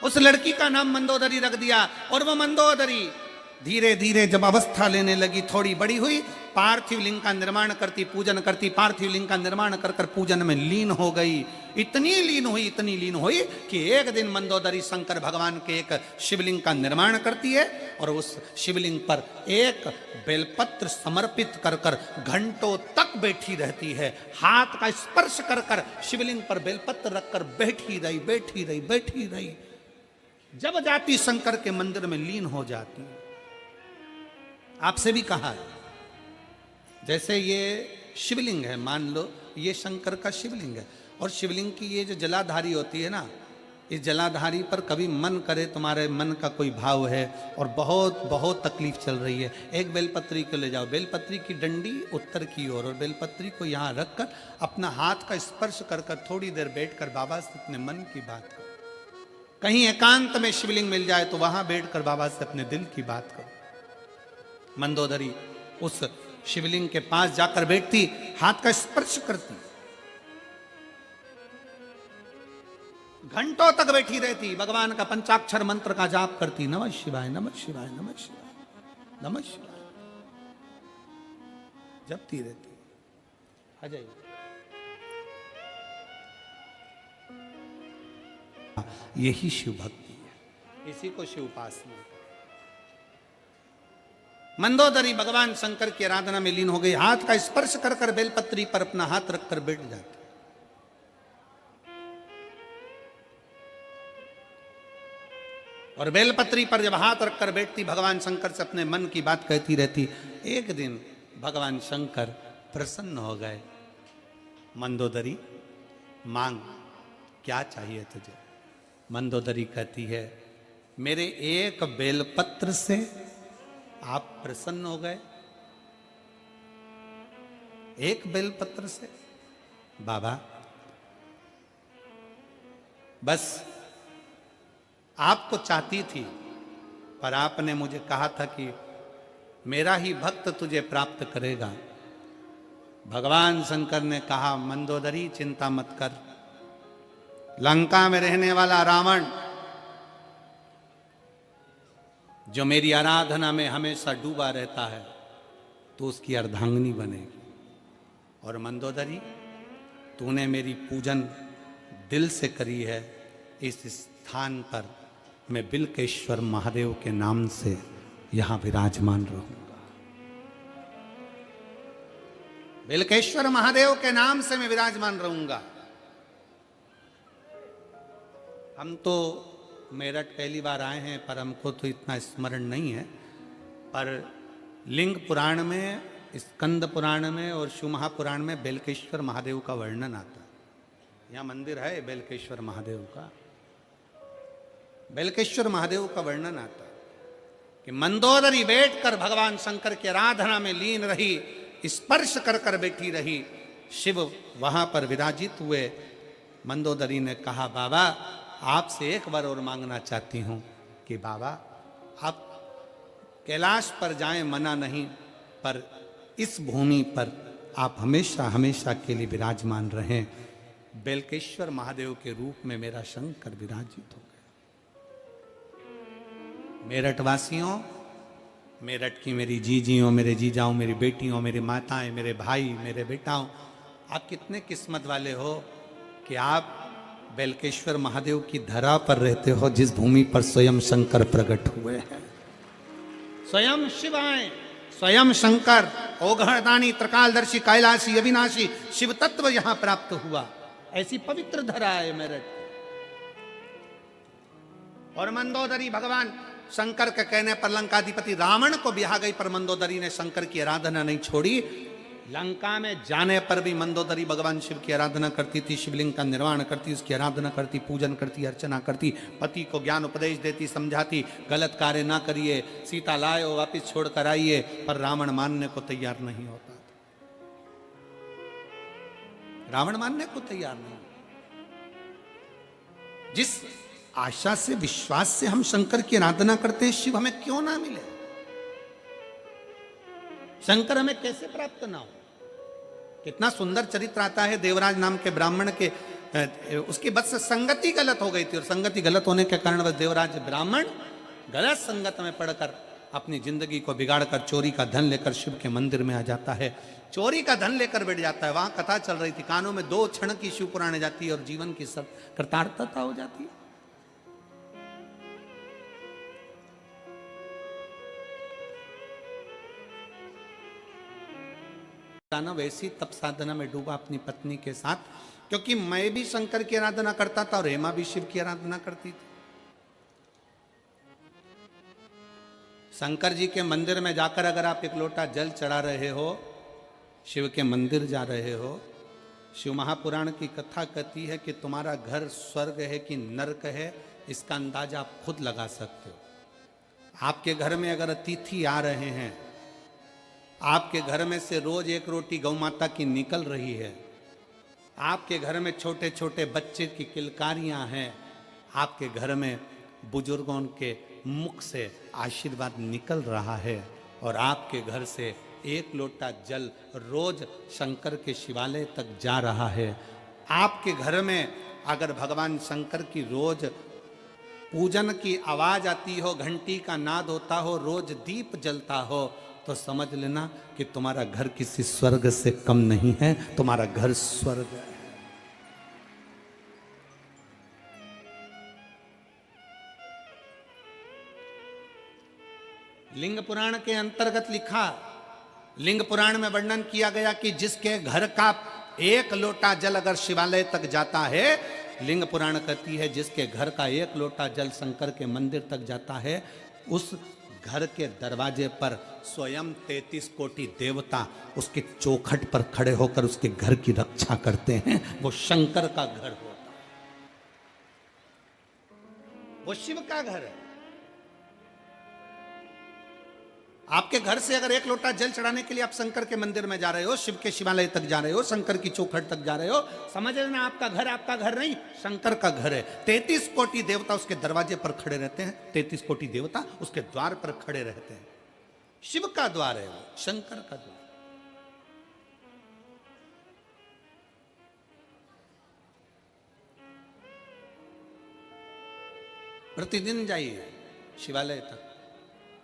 उस लड़की का नाम मंदोदरी रख दिया। और वो मंदोदरी धीरे धीरे जब अवस्था लेने लगी, थोड़ी बड़ी हुई, पार्थिव लिंग का निर्माण करती, पूजन करती, पार्थिव लिंग का निर्माण कर कर पूजन में लीन हो गई। इतनी लीन हुई कि एक दिन मंदोदरी शंकर भगवान के एक शिवलिंग का निर्माण करती है और उस शिवलिंग पर एक बेलपत्र समर्पित कर कर घंटों तक बैठी रहती है। हाथ का स्पर्श कर कर शिवलिंग पर बेलपत्र रखकर बैठी रही। जब जाती शंकर के मंदिर में लीन हो जाती। आपसे भी कहा है, जैसे ये शिवलिंग है, मान लो ये शंकर का शिवलिंग है, और शिवलिंग की ये जो जलाधारी होती है ना, इस जलाधारी पर कभी मन करे, तुम्हारे मन का कोई भाव है और बहुत बहुत तकलीफ चल रही है, एक बेलपत्री को ले जाओ, बेलपत्री की डंडी उत्तर की ओर और बेलपत्री को यहाँ रखकर अपना हाथ का स्पर्श कर कर थोड़ी देर बैठकर बाबा से अपने मन की बात करो। कहीं एकांत में शिवलिंग मिल जाए तो वहां बैठकर बाबा से अपने दिल की बात करो। मंदोदरी उस शिवलिंग के पास जाकर बैठती, हाथ का स्पर्श करती, घंटों तक बैठी रहती, भगवान का पंचाक्षर मंत्र का जाप करती, नमः शिवाय नमः शिवाय नमः शिवाय नमः शिवाय जपती रहती। आ जाइए। यही शिव भक्ति है, इसी को शिव उपासना। मंदोदरी भगवान शंकर की आराधना में लीन हो गई, हाथ का स्पर्श कर कर बेलपत्री पर अपना हाथ रखकर बैठ जाती। और बेलपत्री पर जब हाथ रखकर बैठती, भगवान शंकर से अपने मन की बात कहती रहती। एक दिन भगवान शंकर प्रसन्न हो गए। मंदोदरी मांग, क्या चाहिए तुझे? मंदोदरी कहती है, मेरे एक बेलपत्र से आप प्रसन्न हो गए? एक बेलपत्र से? बाबा बस आपको चाहती थी, पर आपने मुझे कहा था कि मेरा ही भक्त तुझे प्राप्त करेगा। भगवान शंकर ने कहा, मंदोदरी चिंता मत कर, लंका में रहने वाला रावण जो मेरी आराधना में हमेशा डूबा रहता है, तो उसकी अर्धांगिनी बनेगी। और मंदोदरी, तूने मेरी पूजन दिल से करी है, इस स्थान पर मैं बिल्केश्वर महादेव के नाम से यहां विराजमान रहूंगा। बिल्केश्वर महादेव के नाम से मैं विराजमान रहूंगा। हम तो मेरठ पहली बार आए हैं, पर हमको तो इतना स्मरण नहीं है, पर लिंग पुराण में, स्कंद पुराण में और शिव महापुराण में बेलकेश्वर महादेव का वर्णन आता है। यहाँ मंदिर है बेलकेश्वर महादेव का। बेलकेश्वर महादेव का वर्णन आता है कि मंदोदरी बैठकर भगवान शंकर की आराधना में लीन रही, स्पर्श कर कर बैठी रही, शिव वहां पर विराजित हुए। मंदोदरी ने कहा, बाबा आपसे एक बार और मांगना चाहती हूं कि बाबा आप कैलाश पर जाएं, मना नहीं, पर इस भूमि पर आप हमेशा हमेशा के लिए विराजमान रहें। बेलकेश्वर महादेव के रूप में मेरा शंकर विराजित हो गया। मेरठ वासियों, मेरठ की मेरी जीजियों, मेरे जीजाओं, मेरी बेटियों, मेरी माताएं, मेरे भाई, मेरे बेटाओं, आप कितने किस्मत वाले हो कि आप बेलकेश्वर महादेव की धरा पर रहते हो, जिस भूमि पर स्वयं शंकर प्रकट हुए हैं। स्वयं शिव आए, स्वयं शंकर, ओघड़दानी, त्रिकालदर्शी, कैलाशी, अविनाशी शिव तत्व यहां प्राप्त हुआ। ऐसी पवित्र धरा है मेरठ। और मंदोदरी भगवान शंकर के कहने पर लंकाधिपति रावण को ब्याह गई, पर मंदोदरी ने शंकर की आराधना नहीं छोड़ी। लंका में जाने पर भी मंदोदरी भगवान शिव की आराधना करती थी, शिवलिंग का निर्माण करती, उसकी आराधना करती, पूजन करती, अर्चना करती, पति को ज्ञान उपदेश देती, समझाती, गलत कार्य ना करिए, सीता लाए वापिस छोड़ कर आइए, पर रावण मानने को तैयार नहीं होता। रावण मानने को तैयार नहीं। जिस आशा से, विश्वास से हम शंकर की आराधना करते हैं, शिव हमें क्यों ना मिले? शंकर हमें कैसे प्राप्त ना हो? कितना सुंदर चरित्र आता है देवराज नाम के ब्राह्मण के उसकी बस से संगति गलत हो गई थी, और संगति गलत होने के कारण वह देवराज ब्राह्मण गलत संगत में पड़कर अपनी जिंदगी को बिगाड़कर चोरी का धन लेकर शिव के मंदिर में आ जाता है। चोरी का धन लेकर बैठ जाता है। वहां कथा चल रही थी, कानों में 2 क्षण की शिव पुराण जाती है और जीवन की सब कृतार्थता हो जाती है। वैसी तप साधना में डूबा अपनी पत्नी के साथ, क्योंकि मैं भी शंकर की आराधना करता था और हेमा भी शिव की आराधना करती थी। शंकर जी के मंदिर में जाकर अगर आप एक लोटा जल चढ़ा रहे हो, शिव के मंदिर जा रहे हो, शिव महापुराण की कथा कहती है कि तुम्हारा घर स्वर्ग है कि नरक है, इसका अंदाजा आप खुद लगा सकते हो। आपके घर में अगर अतिथि आ रहे हैं, आपके घर में से रोज 1 रोटी गौ माता की निकल रही है, आपके घर में छोटे छोटे बच्चे की किलकारियां हैं, आपके घर में बुजुर्गों के मुख से आशीर्वाद निकल रहा है, और आपके घर से 1 लोटा जल रोज शंकर के शिवालय तक जा रहा है। आपके घर में अगर भगवान शंकर की रोज पूजन की आवाज आती हो, घंटी का नाद होता हो, रोज दीप जलता हो, तो समझ लेना कि तुम्हारा घर किसी स्वर्ग से कम नहीं है, तुम्हारा घर स्वर्ग है। लिंग पुराण के अंतर्गत लिखा, लिंग पुराण में वर्णन किया गया कि जिसके घर का 1 लोटा जल अगर शिवालय तक जाता है, लिंग पुराण कहती है जिसके घर का 1 लोटा जल शंकर के मंदिर तक जाता है, उस घर के दरवाजे पर स्वयं 33 कोटि देवता उसके चौखट पर खड़े होकर उसके घर की रक्षा करते हैं। वो शंकर का घर होता है, वो शिव का घर है। आपके घर से अगर 1 लोटा जल चढ़ाने के लिए आप शंकर के मंदिर में जा रहे हो, शिव के शिवालय तक जा रहे हो, शंकर की चौखट तक जा रहे हो, समझ लेना आपका घर नहीं, शंकर का घर है। 33 कोटि देवता उसके दरवाजे पर खड़े रहते हैं, 33 कोटि देवता उसके द्वार पर खड़े रहते हैं। शिव का द्वार है वो, शंकर का द्वार। प्रतिदिन जाइए शिवालय तक,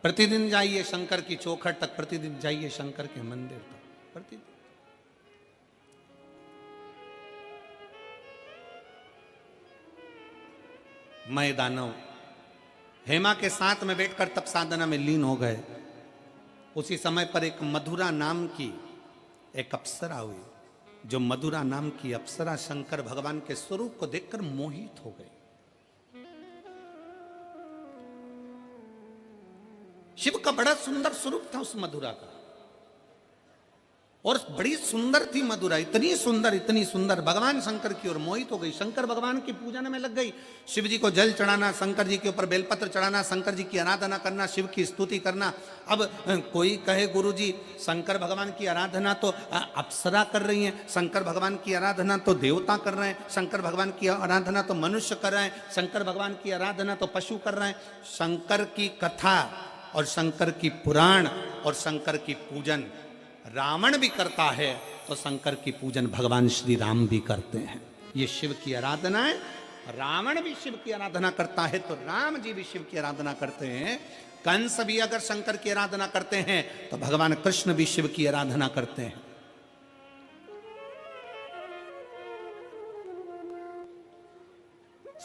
प्रतिदिन जाइए शंकर की चौखट तक, प्रतिदिन जाइए शंकर के मंदिर तक, प्रतिदिन। मैं दानव हेमा के साथ में बैठकर तप साधना में लीन हो गए। उसी समय पर एक मधुरा नाम की एक अप्सरा हुई। जो मधुरा नाम की अप्सरा शंकर भगवान के स्वरूप को देखकर मोहित हो गई। शिव का बड़ा सुंदर स्वरूप था उस मधुरा का, और बड़ी सुंदर थी मधुरा, इतनी सुंदर भगवान शंकर की ओर मोहित हो गई। शंकर भगवान की पूजन में लग गई। शिव जी को जल चढ़ाना, शंकर जी के ऊपर बेलपत्र चढ़ाना, शंकर जी की आराधना करना, शिव की स्तुति करना। अब कोई कहे गुरुजी शंकर भगवान की आराधना तो अप्सरा कर रही हैं, शंकर भगवान की आराधना तो देवता कर रहे हैं, शंकर भगवान की आराधना तो मनुष्य कर रहे हैं, शंकर भगवान की आराधना तो पशु कर रहे हैं। शंकर की कथा और शंकर की पुराण और शंकर की पूजन रावण भी करता है, तो शंकर की पूजन भगवान श्री राम भी करते हैं। ये शिव की आराधना है। रावण भी शिव की आराधना करता है तो राम जी भी शिव की आराधना करते हैं। कंस भी अगर शंकर की आराधना करते हैं तो भगवान कृष्ण भी शिव की आराधना करते हैं।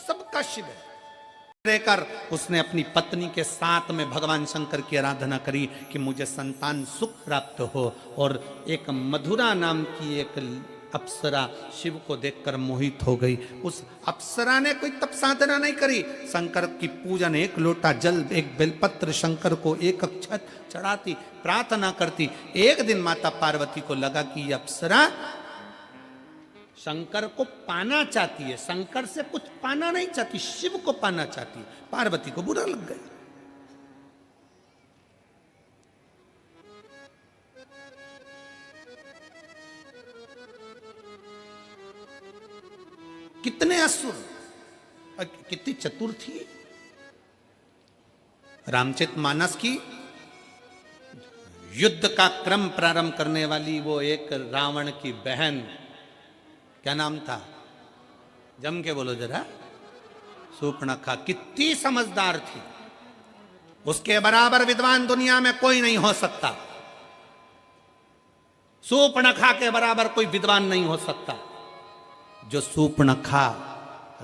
सबका शिव है। रहकर उसने अपनी पत्नी के साथ में भगवान शंकर की आराधना करी कि मुझे संतान सुख प्राप्त हो, और एक मधुरा नाम की एक अप्सरा शिव को देखकर मोहित हो गई। उस अप्सरा ने कोई तप साधना नहीं करी, शंकर की पूजन, 1 लोटा जल, 1 बेलपत्र शंकर को 1 अक्षत चढ़ाती, प्रार्थना करती। एक दिन माता पार्वती को लगा कि ये अप्सरा शंकर को पाना चाहती है, शंकर से कुछ पाना नहीं चाहती, शिव को पाना चाहती है। पार्वती को बुरा लग गया। कितने असुर, कितनी चतुर थी। रामचरितमानस की युद्ध का क्रम प्रारंभ करने वाली वो एक रावण की बहन, क्या नाम था, जम के बोलो जरा। शूर्पणखा कितनी समझदार थी, उसके बराबर विद्वान दुनिया में कोई नहीं हो सकता। शूर्पणखा के बराबर कोई विद्वान नहीं हो सकता। जो शूर्पणखा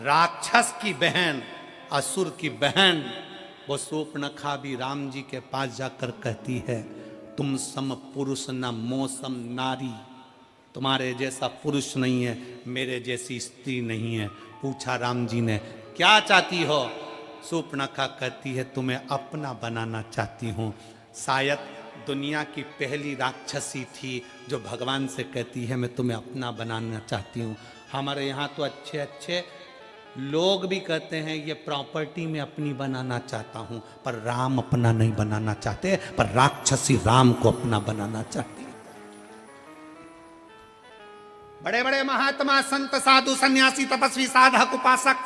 राक्षस की बहन, असुर की बहन, वो शूर्पणखा भी राम जी के पास जाकर कहती है, तुम सम पुरुष न मौसम नारी, तुम्हारे जैसा पुरुष नहीं है, मेरे जैसी स्त्री नहीं है। पूछा राम जी ने, क्या चाहती हो? शूर्पणखा कहती है, तुम्हें अपना बनाना चाहती हूँ। शायद दुनिया की पहली राक्षसी थी जो भगवान से कहती है, मैं तुम्हें अपना बनाना चाहती हूँ। हमारे यहाँ तो अच्छे अच्छे लोग भी कहते हैं, ये प्रॉपर्टी में अपनी बनाना चाहता हूँ, पर राम अपना नहीं बनाना चाहते, पर राक्षसी राम को अपना बनाना चाहती है। बड़े बड़े महात्मा, संत, साधु, सन्यासी, तपस्वी, साधक, उपासक,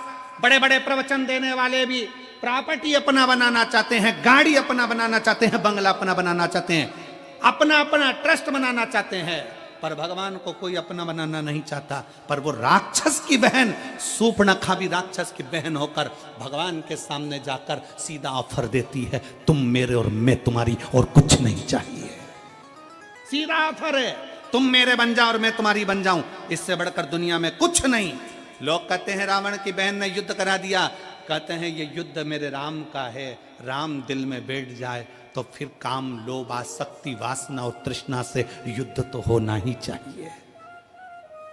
बड़े बड़े प्रवचन देने वाले भी प्रॉपर्टी अपना बनाना चाहते हैं, गाड़ी अपना बनाना चाहते हैं, बंगला अपना बनाना चाहते हैं, अपना अपना ट्रस्ट बनाना चाहते हैं, पर भगवान को कोई अपना बनाना नहीं चाहता। पर वो राक्षस की बहन शूर्पणखा भी राक्षस की बहन होकर भगवान के सामने जाकर सीधा ऑफर देती है, तुम मेरे और मैं तुम्हारी, और कुछ नहीं चाहिए। सीधा ऑफर है, तुम मेरे बन जाओ और मैं तुम्हारी बन जाऊं, इससे बढ़कर दुनिया में कुछ नहीं। लोग कहते हैं रावण की बहन ने युद्ध करा दिया, कहते हैं ये युद्ध मेरे राम का है। राम दिल में बैठ जाए तो फिर काम, लोभ, आसक्ति, वासना और तृष्णा से युद्ध तो होना ही चाहिए।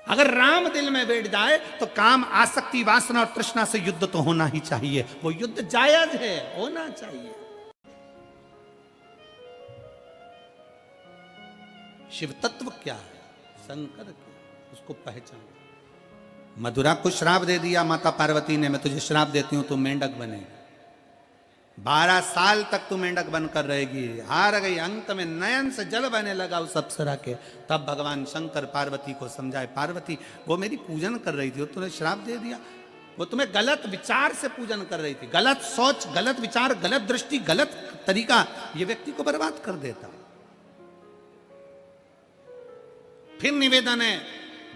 अगर राम दिल में बैठ जाए तो काम, आसक्ति, वासना और तृष्णा से युद्ध तो होना ही चाहिए। वो युद्ध जायज है, होना चाहिए। शिव तत्व क्या है, शंकर क्या, उसको पहचान। मथुरा को श्राप दे दिया माता पार्वती ने, मैं तुझे श्राप देती हूं, तू मेंढक बनेगी, 12 साल तक तू मेंढक बनकर रहेगी। हार गई, अंत में नयन से जल बहने लगा उस अप्सरा के। तब भगवान शंकर पार्वती को समझाए, पार्वती वो मेरी पूजन कर रही थी और तूने श्राप दे दिया। वो तुम्हें गलत विचार से पूजन कर रही थी, गलत सोच, गलत विचार, गलत दृष्टि, गलत तरीका, ये व्यक्ति को बर्बाद कर देता। फिर निवेदन है,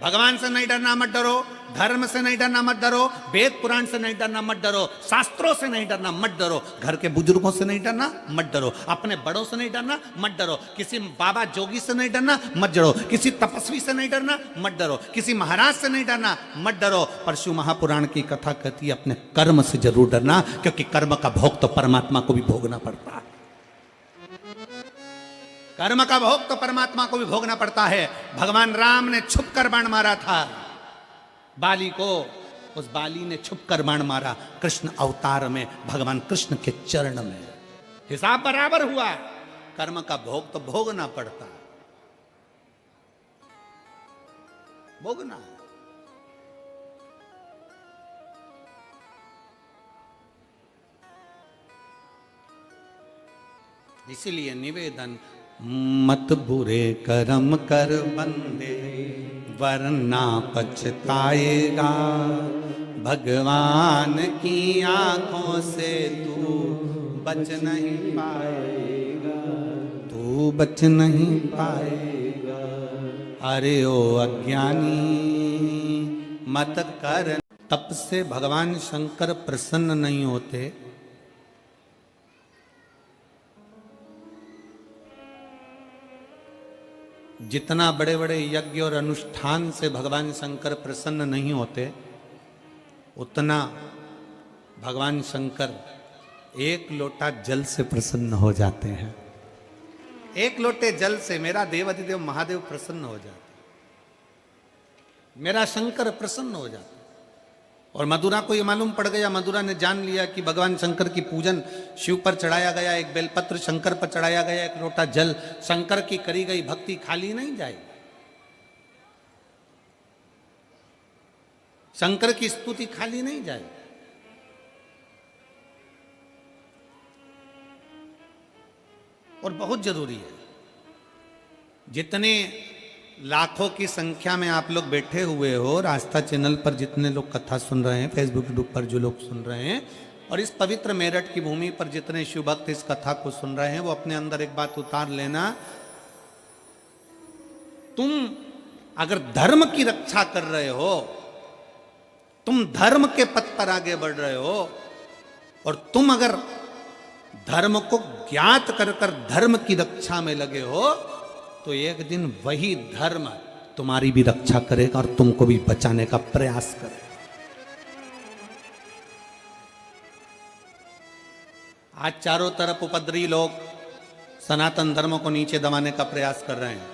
भगवान से नहीं डरना मत डरो, धर्म से नहीं डरना मत डरो, वेद पुराण से नहीं डरना मत डरो, शास्त्रों से नहीं डरना मत डरो, घर के बुजुर्गों से नहीं डरना मत डरो, अपने बड़ों से नहीं डरना मत डरो, किसी बाबा जोगी से नहीं डरना मत डरो, किसी तपस्वी से नहीं डरना मत डरो, किसी महाराज से नहीं डरना मत डरो। पर शिव महापुराण की कथा कहती है, अपने कर्म से जरूर डरना, क्योंकि कर्म का भोग तो परमात्मा को भी भोगना पड़ता है। कर्म का भोग तो परमात्मा को भी भोगना पड़ता है। भगवान राम ने छुप कर बाण मारा था बाली को, उस बाली ने छुप कर बाण मारा कृष्ण अवतार में, भगवान कृष्ण के चरण में। हिसाब बराबर हुआ। कर्म का भोग तो भोगना पड़ता है, भोगना है। इसीलिए निवेदन, मत बुरे कर्म कर बंदे वरना पछताएगा, भगवान की आंखों से तू बच नहीं पाएगा, तू बच नहीं पाएगा। अरे ओ अज्ञानी मत कर। तप से भगवान शंकर प्रसन्न नहीं होते। जितना बड़े बड़े यज्ञ और अनुष्ठान से भगवान शंकर प्रसन्न नहीं होते, उतना भगवान शंकर एक लोटा जल से प्रसन्न हो जाते हैं। एक लोटे जल से मेरा देवाधिदेव महादेव प्रसन्न हो जाते, मेरा शंकर प्रसन्न हो जाता। और मथुरा को ये मालूम पड़ गया, मथुरा ने जान लिया कि भगवान शंकर की पूजन शिव पर चढ़ाया गया, एक बेलपत्र शंकर पर चढ़ाया गया, एक लोटा जल, शंकर की करी गई भक्ति खाली नहीं जाएगी। शंकर की स्तुति खाली नहीं जाएगी। और बहुत जरूरी है, जितने लाखों की संख्या में आप लोग बैठे हुए हो, आस्था चैनल पर जितने लोग कथा सुन रहे हैं, फेसबुक यूट्यूब पर जो लोग सुन रहे हैं, और इस पवित्र मेरठ की भूमि पर जितने शिव भक्त इस कथा को सुन रहे हैं, वो अपने अंदर एक बात उतार लेना, तुम अगर धर्म की रक्षा कर रहे हो तुम धर्म के पथ पर आगे बढ़ रहे हो, और तुम अगर धर्म को ज्ञात कर कर धर्म की रक्षा में लगे हो, तो एक दिन वही धर्म तुम्हारी भी रक्षा करेगा और तुमको भी बचाने का प्रयास करेगा। आज चारों तरफ उपद्रवी लोग सनातन धर्म को नीचे दबाने का प्रयास कर रहे हैं।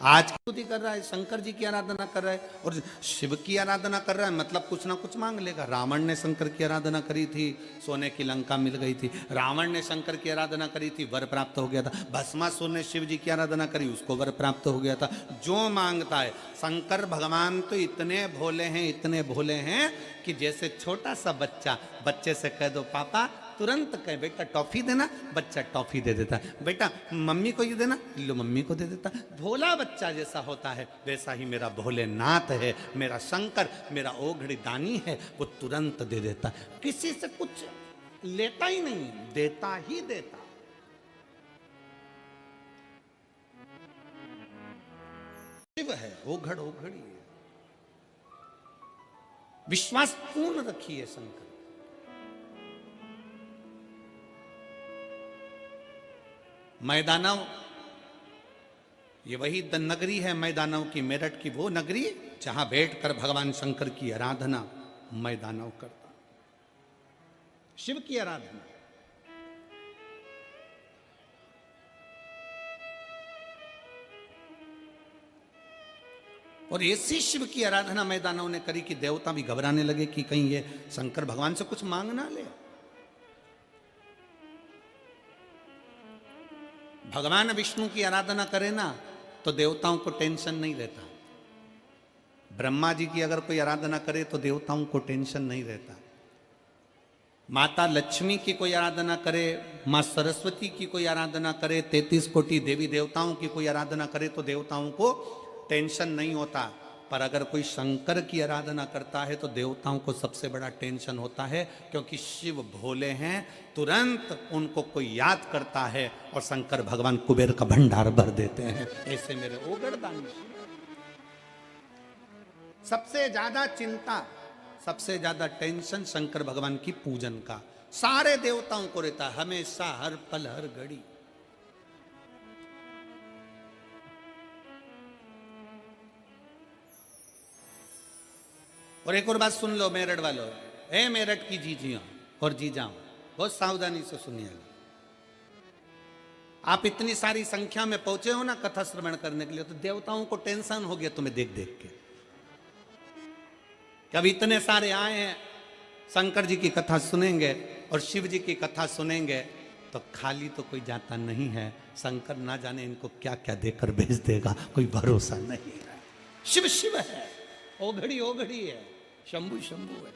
आज स्तुति कर रहा है, शंकर जी की आराधना कर रहा है और शिव की आराधना कर रहा है, मतलब कुछ ना कुछ मांग लेगा। रावण ने शंकर की आराधना करी थी, सोने की लंका मिल गई थी। रावण ने शंकर की आराधना करी थी, वर प्राप्त हो गया था। भस्मासुर ने शिव जी की आराधना करी, उसको वर प्राप्त हो गया था। जो मांगता है, शंकर भगवान तो इतने भोले हैं, इतने भोले हैं कि जैसे छोटा सा बच्चे से कह दो पापा, तुरंत कहे बेटा टॉफी देना, बच्चा टॉफी दे देता है। बेटा मम्मी को ये देना, लो मम्मी को दे देता। भोला बच्चा जैसा होता है वैसा ही मेरा भोलेनाथ है, मेरा शंकर, मेरा ओघड़ी दानी है, वो तुरंत दे देता। किसी से कुछ लेता ही नहीं, देता ही देता। शिव है, ओघड़ी है। विश्वास पूर्ण रखिए शंकर। मैदानव, ये वही नगरी है मैदानव की, मेरठ की वो नगरी जहां बैठकर भगवान शंकर की आराधना मैदानव करता, शिव की आराधना। और ऐसी शिव की आराधना मैदानव ने करी कि देवता भी घबराने लगे कि कहीं ये शंकर भगवान से कुछ मांग ना ले। भगवान विष्णु की आराधना करे ना तो देवताओं को टेंशन नहीं रहता। ब्रह्मा जी की अगर कोई आराधना करे तो देवताओं को टेंशन नहीं रहता। माता लक्ष्मी की कोई आराधना करे, माँ सरस्वती की कोई आराधना करे, 33 कोटि देवी देवताओं की कोई आराधना करे तो देवताओं को टेंशन नहीं होता। पर अगर कोई शंकर की आराधना करता है तो देवताओं को सबसे बड़ा टेंशन होता है, क्योंकि शिव भोले हैं। तुरंत उनको कोई याद करता है और शंकर भगवान कुबेर का भंडार भर देते हैं। ऐसे मेरे ओगड़दानी सबसे ज्यादा चिंता, सबसे ज्यादा टेंशन शंकर भगवान की पूजन का सारे देवताओं को रहता है, हमेशा, हर पल, हर घड़ी। और एक और बात सुन लो मेरठ वालों, ए मेरठ की जीजियों और जीजाओं, बहुत सावधानी से सुनिएगा। आप इतनी सारी संख्या में पहुंचे हो ना कथा श्रवण करने के लिए, तो देवताओं को टेंशन हो गया तुम्हें देख देख के। कब इतने सारे आए हैं, शंकर जी की कथा सुनेंगे और शिव जी की कथा सुनेंगे तो खाली तो कोई जाता नहीं है। शंकर ना जाने इनको क्या क्या देकर भेज देगा, कोई भरोसा नहीं है। शिव शिव है, ओघड़ी ओघड़ी है, शंभु शंभु है।